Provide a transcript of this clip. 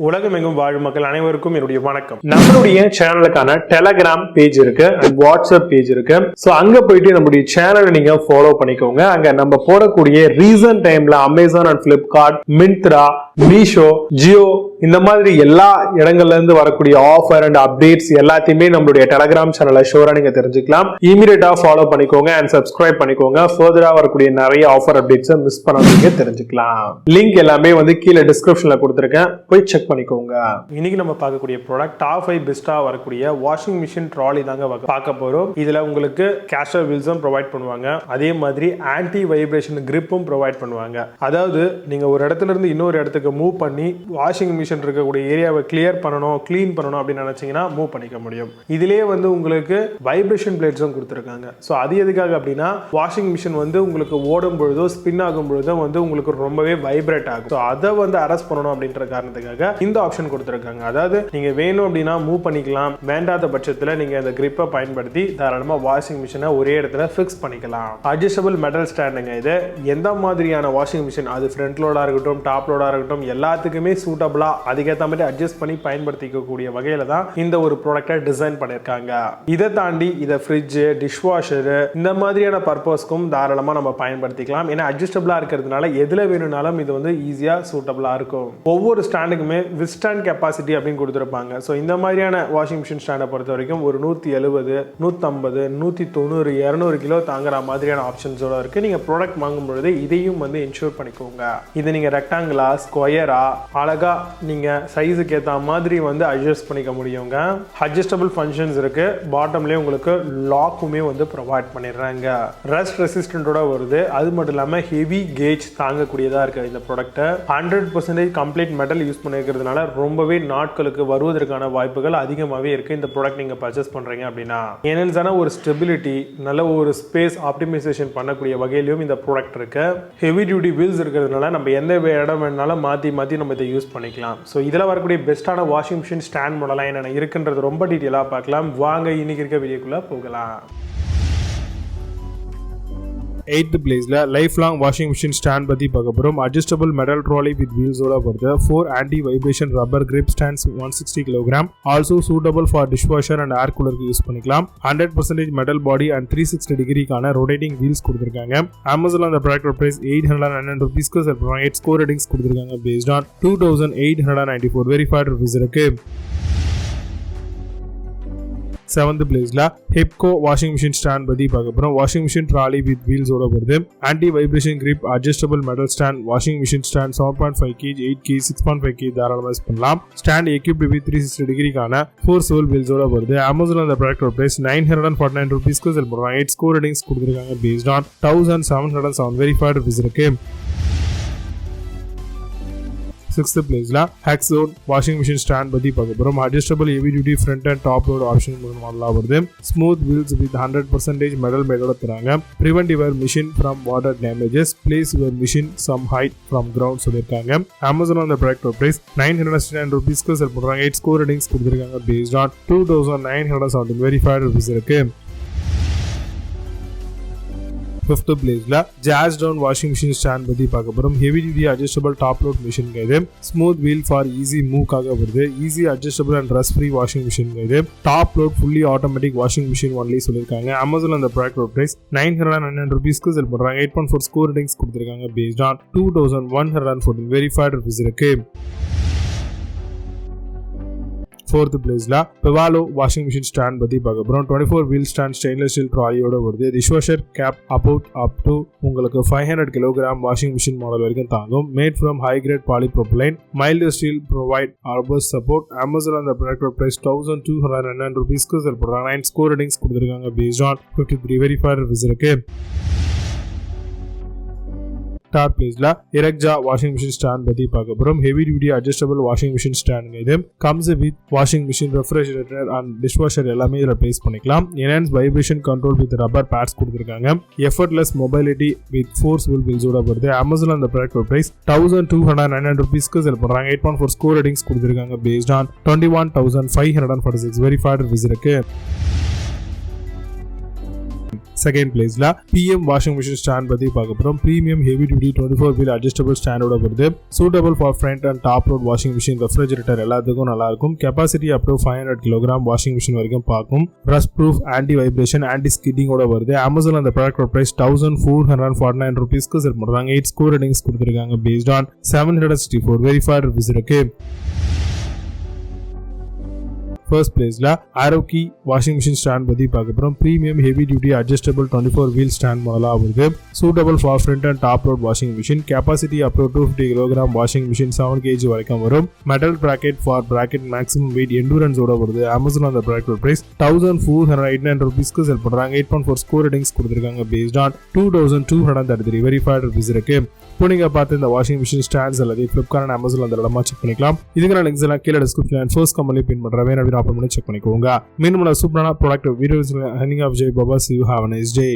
உலகமெங்கும் வாழும் மக்கள் அனைவருக்கும் என்னுடைய வணக்கம். நம்மளுடைய சேனலுக்கான டெலகிராம் பேஜ் இருக்கு அண்ட் வாட்ஸ்அப் பேஜ் இருக்கு. சோ அங்க போயிட்டு நம்மளுடைய சேனலை நீங்க ஃபாலோ பண்ணிக்கோங்க. அங்க நம்ம போடக்கூடிய ரீசன்ட் டைம்ல Amazon and Flipkart, Myntra, Meesho, Jio இந்த மாதிரி எல்லா இடங்கள்ல இருந்து வரக்கூடிய ஆஃபர் அண்ட் அப்டேட்ஸ் எல்லாத்தையுமே நம்மளுடைய டெலகிராம் சேனல்ல ஷோரா நீங்க தெரிஞ்சுக்கலாம். இமீடியட்டா ஃபாலோ பண்ணிக்கோங்க அண்ட் சப்ஸ்கிரைப் பண்ணிக்கோங்க. ஃபர்தரா வரக்கூடிய நிறைய ஆஃபர் அப்டேட்ஸ் மிஸ் பண்ணாதீங்க, தெரிஞ்சுக்கலாம். லிங்க் எல்லாமே கீழே டிஸ்கிரிப்ஷன்ல கொடுத்திருக்கேன், போய் செக் பண்ணிக்கோங்க. இன்னைக்கு நம்ம பார்க்கக்கூடிய ப்ராடக்ட் டாப் 5 பெஸ்டா வரக்கூடிய வாஷிங் மிஷின் ட்ராலி தாங்க பார்க்க போறோம். இதுல உங்களுக்கு கேஷர் வீல்ஸும் ப்ரொவைட் பண்ணுவாங்க, அதே மாதிரி ஆன்டி வைப்ரேஷன் கிரிப்பும் ப்ரொவைட் பண்ணுவாங்க. அதாவது நீங்க ஒரு இடத்துல இருந்து இன்னொரு இடத்துக்கு மூவ் பண்ணி வாஷிங் மிஷின் இருக்கக்கூடிய ஏரியாவை கிளியர் பண்ணணும், கிளீன் பண்ணணும் அப்படின்னு நினைச்சீங்கன்னா மூவ் பண்ணிக்க முடியும். இதுலயே உங்களுக்கு வைப்ரேஷன் பிளேட்ஸும் கொடுத்துருக்காங்க. ஸோ அது எதுக்காக அப்படின்னா வாஷிங் மிஷின் உங்களுக்கு ஓடும் பொழுதோ ஸ்பின் ஆகும் பொழுதோ உங்களுக்கு ரொம்பவே வைப்ரேட் ஆகும். ஸோ அதை அரெஸ்ட் பண்ணணும் அப்படின்ற காரணத்துக்காக இந்த ஆப்ஷன் கொடுத்துருக்காங்க. அதாவது நீங்க வேணும் அப்படின்னா மூவ் பண்ணிக்கலாம், வேண்டாத பட்சத்தில் நீங்க இந்த கிரிப்பை பயன்படுத்தி தாராளமா வாஷிங் மிஷினை ஒரே இடத்துல ஃபிக்ஸ் பண்ணிக்கலாம். அட்ஜஸ்டபிள் மெட்டல் ஸ்டாண்டுங்க. இது எந்த மாதிரியான வாஷிங் மிஷின், அது ஃப்ரண்ட் லோடா இருக்கட்டும் டாப் லோடா இருக்கட்டும் எல்லாத்துக்குமே சூட்டபிளா அதுக்கேற்ற மாதிரி அட்ஜஸ்ட் பண்ணி பயன்படுத்திக்கக்கூடிய வகையில தான் இந்த ஒரு ப்ராடக்டை டிசைன் பண்ணியிருக்காங்க. இதை தாண்டி இதை ஃப்ரிட்ஜ், டிஷ் வாஷர் இந்த மாதிரியான பர்பஸ்க்கும் தாராளமா நம்ம பயன்படுத்திக்கலாம். ஏன்னா அட்ஜஸ்டபிளா இருக்கிறதுனால எதுல வேணும்னாலும் இது ஈஸியா சூட்டபிளா இருக்கும். ஒவ்வொரு ஸ்டாண்டுக்குமே விஸ்டாண்ட் கெப்பாசிட்டி அப்படின்னு கொடுத்துருப்பாங்க. ஸோ இந்த மாதிரியான வாஷிங் மிஷின் ஸ்டாண்டை பொறுத்த வரைக்கும் ஒரு 170, 150, 190, 200 கிலோ தாங்குற மாதிரியான ஆப்ஷன்ஸோட இருக்கு. நீங்க ப்ராடக்ட் வாங்கும் பொழுது இதையும் இன்ஷூர் பண்ணிக்கோங்க. இதை நீங்க ரெக்டாங்கிளா, ஸ்கொயரா, அழகா நீங்க சைஸுக்கு ஏற்ற மாதிரி அட்ஜஸ்ட் பண்ணிக்க முடியுங்க. அட்ஜஸ்டபிள் ஃபங்க்ஷன்ஸ் இருக்கு. பாட்டம்லேயே உங்களுக்கு லாக்குமே ப்ரொவைட் பண்ணிடுறாங்க. ரஸ்ட் ரெசிஸ்டன்டோட வருது. அது மட்டும் இல்லாமல் ஹெவி கேஜ் தாங்கக்கூடியதா இருக்கு. இந்த ப்ராடக்ட் 100% கம்ப்ளீட் மெட்டல் யூஸ் பண்ணிருக்கிறதுனால ரொம்பவே நாட்களுக்கு வருவதற்கான வாய்ப்புகள் அதிகமாகவே இருக்கு. இந்த ப்ராடக்ட் நீங்க பர்ச்சேஸ் பண்றீங்க அப்படின்னா என்னென்ன ஒரு ஸ்டெபிலிட்டி, நல்ல ஒரு ஸ்பேஸ் ஆப்டிமைசேஷன் பண்ணக்கூடிய வகையிலும் இந்த ப்ராடக்ட் இருக்கு. ஹெவி டியூட்டி வீல்ஸ் இருக்கிறதுனால நம்ம எந்த இடம் வேணாலும் மாற்றி நம்ம இதை யூஸ் பண்ணிக்கலாம். ஸோ இதில் வரக்கூடிய பெஸ்ட்டான வாஷிங் மிஷின் ஸ்டாண்ட் மாடலாக என்னென்ன இருக்குன்றது ரொம்ப டீட்டெயிலாக பார்க்கலாம். வாங்க இன்னைக்கு இருக்க வீடியோக்குள்ள போகலாம். 8th பிளேஸ்ல life long washing machine stand பத்தி பார்க்க போறோம். அட்ஜஸ்டபிள் மெட்டல் ட்ராலி வித் வீல்ஸோட வருது. 4 anti vibration rubber grip stands 160 kg. Also suitable for dish washer and air கூலருக்கு யூஸ் பண்ணிக்கலாம். 100% மெட்டல் பாடி அண்ட் 360 டிகிரிக்கான ரொட்டேட்டிங் வீல்ஸ் கொடுத்திருக்காங்க. அமேசான்ல அந்த ப்ராடக்ட் பிரைஸ் 809 ரூபீஸ்க்கு செல் பண்றாங்க. 8 ஸ்கோர் ரேட்டிங்ஸ் கொடுத்திருக்காங்க பேஸ்ட் ஆன் 2894 வெரிஃபைட் ரிவ்யூஸ் இருக்கு. 7th பிளேஸ்ல ஹிப்கோ வாஷிங் மிஷின் ஸ்டாண்ட் பத்தி பார்க்க போறோம். வாஷிங் மிஷின் ட்ராலி வித் வீல்ஸோட வருது. Anti vibration grip adjustable metal stand washing machine stand 7.5 kg, 8 kg, 6.5 kg தாராளமாக யூஸ் பண்ணலாம். ஸ்டாண்ட் எக்யூப்ட் வித் 360 டிகிரிக்கான 4 ஸ்வில் வீல்ஸோட வருது. அமேசான் அந்த ப்ராடக்ட் பிரைஸ் 949 ரூபீஸ்க்கு செல் பண்றாங்க. 8 ஸ்கோர் ரேட்டிங்ஸ் கொடுத்திருக்காங்க பேஸ்ட் ஆன் 1707 வெரிஃபைட் ரிவ்யூஸ் இருக்கு. 6th பிளேஸ்ல Hexzone வாஷிங் மிஷின் ஸ்டாண்ட் பத்தி பார்க்க போறோம். Adjustable heavy duty front and top load option மாடலா வருது. ஸ்மூத் வீல்ஸ் வித் 100% மெட்டல் மேடோட தராங்க. Prevent your machine from water damages, place your machine some height from ground சொல்லியிருக்காங்க. அமேசான் அந்த ப்ராடக்ட் பிரைஸ் 969 ரூபீஸ்க்கு செல் பண்றாங்க. 8 ஸ்கோர் ரேட்டிங்ஸ் கொடுத்திருக்காங்க based on 2917 verified reviews இருக்கு. 5th பிளேஸ்ல Jasdone வாஷிங் மிஷின் ஸ்டாண்ட் பத்தி பார்க்க போறோம். Heavy duty adjustable top load machine இது. ஸ்மூத் வீல் ஃபார் ஈஸி மூவ்காக வருது. Easy adjustable and rust free washing machine இது. Top load fully automatic washing machine only சொல்லியிருக்காங்க. அமேசான் அந்த ப்ராடக்ட் பிரைஸ் 909 ரூபீஸ்க்கு செல் பண்றாங்க. 8.4 ஸ்கோர் ரேட்டிங்ஸ் கொடுத்திருக்காங்க பேஸ்ட் ஆன் 2114 வெரிஃபைட் ரிவ்யூஸ் இருக்கு. 4th பிளேஸ்ல Pivalo வாஷிங் மிஷின் ஸ்டாண்ட் பத்தி பார்க்க போறோம். 24 வீல் ஸ்டாண்ட் ஸ்டெயின்லெஸ் ஸ்டீல் ட்ராலியோட வருது. Dish washer cap up to உங்களுக்கு 500 kg வாஷிங் மிஷின் மாடல் வரைக்கும் தாங்கும். Made from high grade polypropylene, mild steel, provide ஆர்பஸ் சப்போர்ட். அமேசான் அந்த ப்ராடக்ட் பிரைஸ் 1209 ரூபீஸ்க்கு செல் பண்றாங்க. 9 ஸ்கோர் ரேட்டிங்ஸ் கொடுத்திருக்காங்க பேஸ்ட் ஆன் 53 வெரிஃபைட் ரிவ்யூஸ் இருக்கு. 3rd பிளேஸ்ல Irkaja வாஷிங் மிஷின் ஸ்டாண்ட் பத்தி பார்க்க போறோம். Heavy duty adjustable washing machine stand இது. Comes with washing machine, refrigerator and dish washer எல்லாமே இதில் பிளேஸ் பண்ணிக்கலாம். Enhance vibration control with rubber pads கொடுத்திருக்காங்க. எஃபர்ட்லெஸ் மொபைலிட்டி வித் 4 ஸ்வில் வீல்ஸோட வருது. அமேசான் அந்த ப்ராடக்ட் பிரைஸ் 1209 ரூபீஸ்க்கு செல் பண்றாங்க. 8.4 ஸ்கோர் ரேட்டிங்ஸ் கொடுத்திருக்காங்க பேஸ்ட் ஆன் 21,546 வெரிஃபைட் ரிவ்யூஸ் இருக்கு. செகண்ட் பிளேஸ்ல PM வாஷிங் மிஷின் ஸ்டாண்ட் பத்தி பார்க்க போறோம். Premium heavy duty 24 wheel adjustable ஸ்டாண்டோட வருது. Suitable for front and top load washing machine, refrigerator எல்லாத்துக்கும் நல்லா இருக்கும். Capacity up to 500 kg washing machine வரைக்கும் பார்க்கும். Rust proof, anti vibration, anti ஸ்கிட்டிங்கோட வருது. அமேசான் அந்த ப்ராடக்ட் பிரைஸ் 1449 rupeesக்கு செல் பண்றாங்க. 8 ஸ்கோர் ரேட்டிங்ஸ் கொடுத்திருக்காங்க based on 764 verified reviews இருக்கு. ஃபர்ஸ்ட் பிளேஸ்ல Arrowkey வாஷிங் மிஷின் ஸ்டாண்ட் பத்தி பார்க்க போறோம். Premium heavy duty adjustable 24 wheel stand மாடலா வருது. Suitable for front and top load washing machine, capacity up to 250 kg washing machine, 7 kg வரைக்கும் வரும். Metal bracket for bracket maximum weight endurance ஓட வருது. Amazon அந்த ப்ராடக்ட் பிரைஸ் 1489 rupeesக்கு செல் பண்றாங்க. 8.4 score ratings கொடுத்திருக்காங்க based on 2233 verified reviews இருக்கு. இப்போ நீங்க பார்த்து இந்த வாஷிங் மிஷின் ஸ்டாண்ட்ஸ் எல்லாத்தையும் ஃபிளிப்கார்ட், அமேசான் அந்த இடமா செக் பண்ணிக்கலாம். இதுக்கான லிங்க்ஸ் எல்லாம் கீழே டிஸ்கிரிப்ஷன் ஃபர்ஸ்ட் கமெண்ட்ல பின் பண்றேன். ஆப்பன் பண்ணி செக் பண்ணிக்கோங்க. மீண்டும் சூப்பரான product videos. Vijay Baba, see you, have a nice day.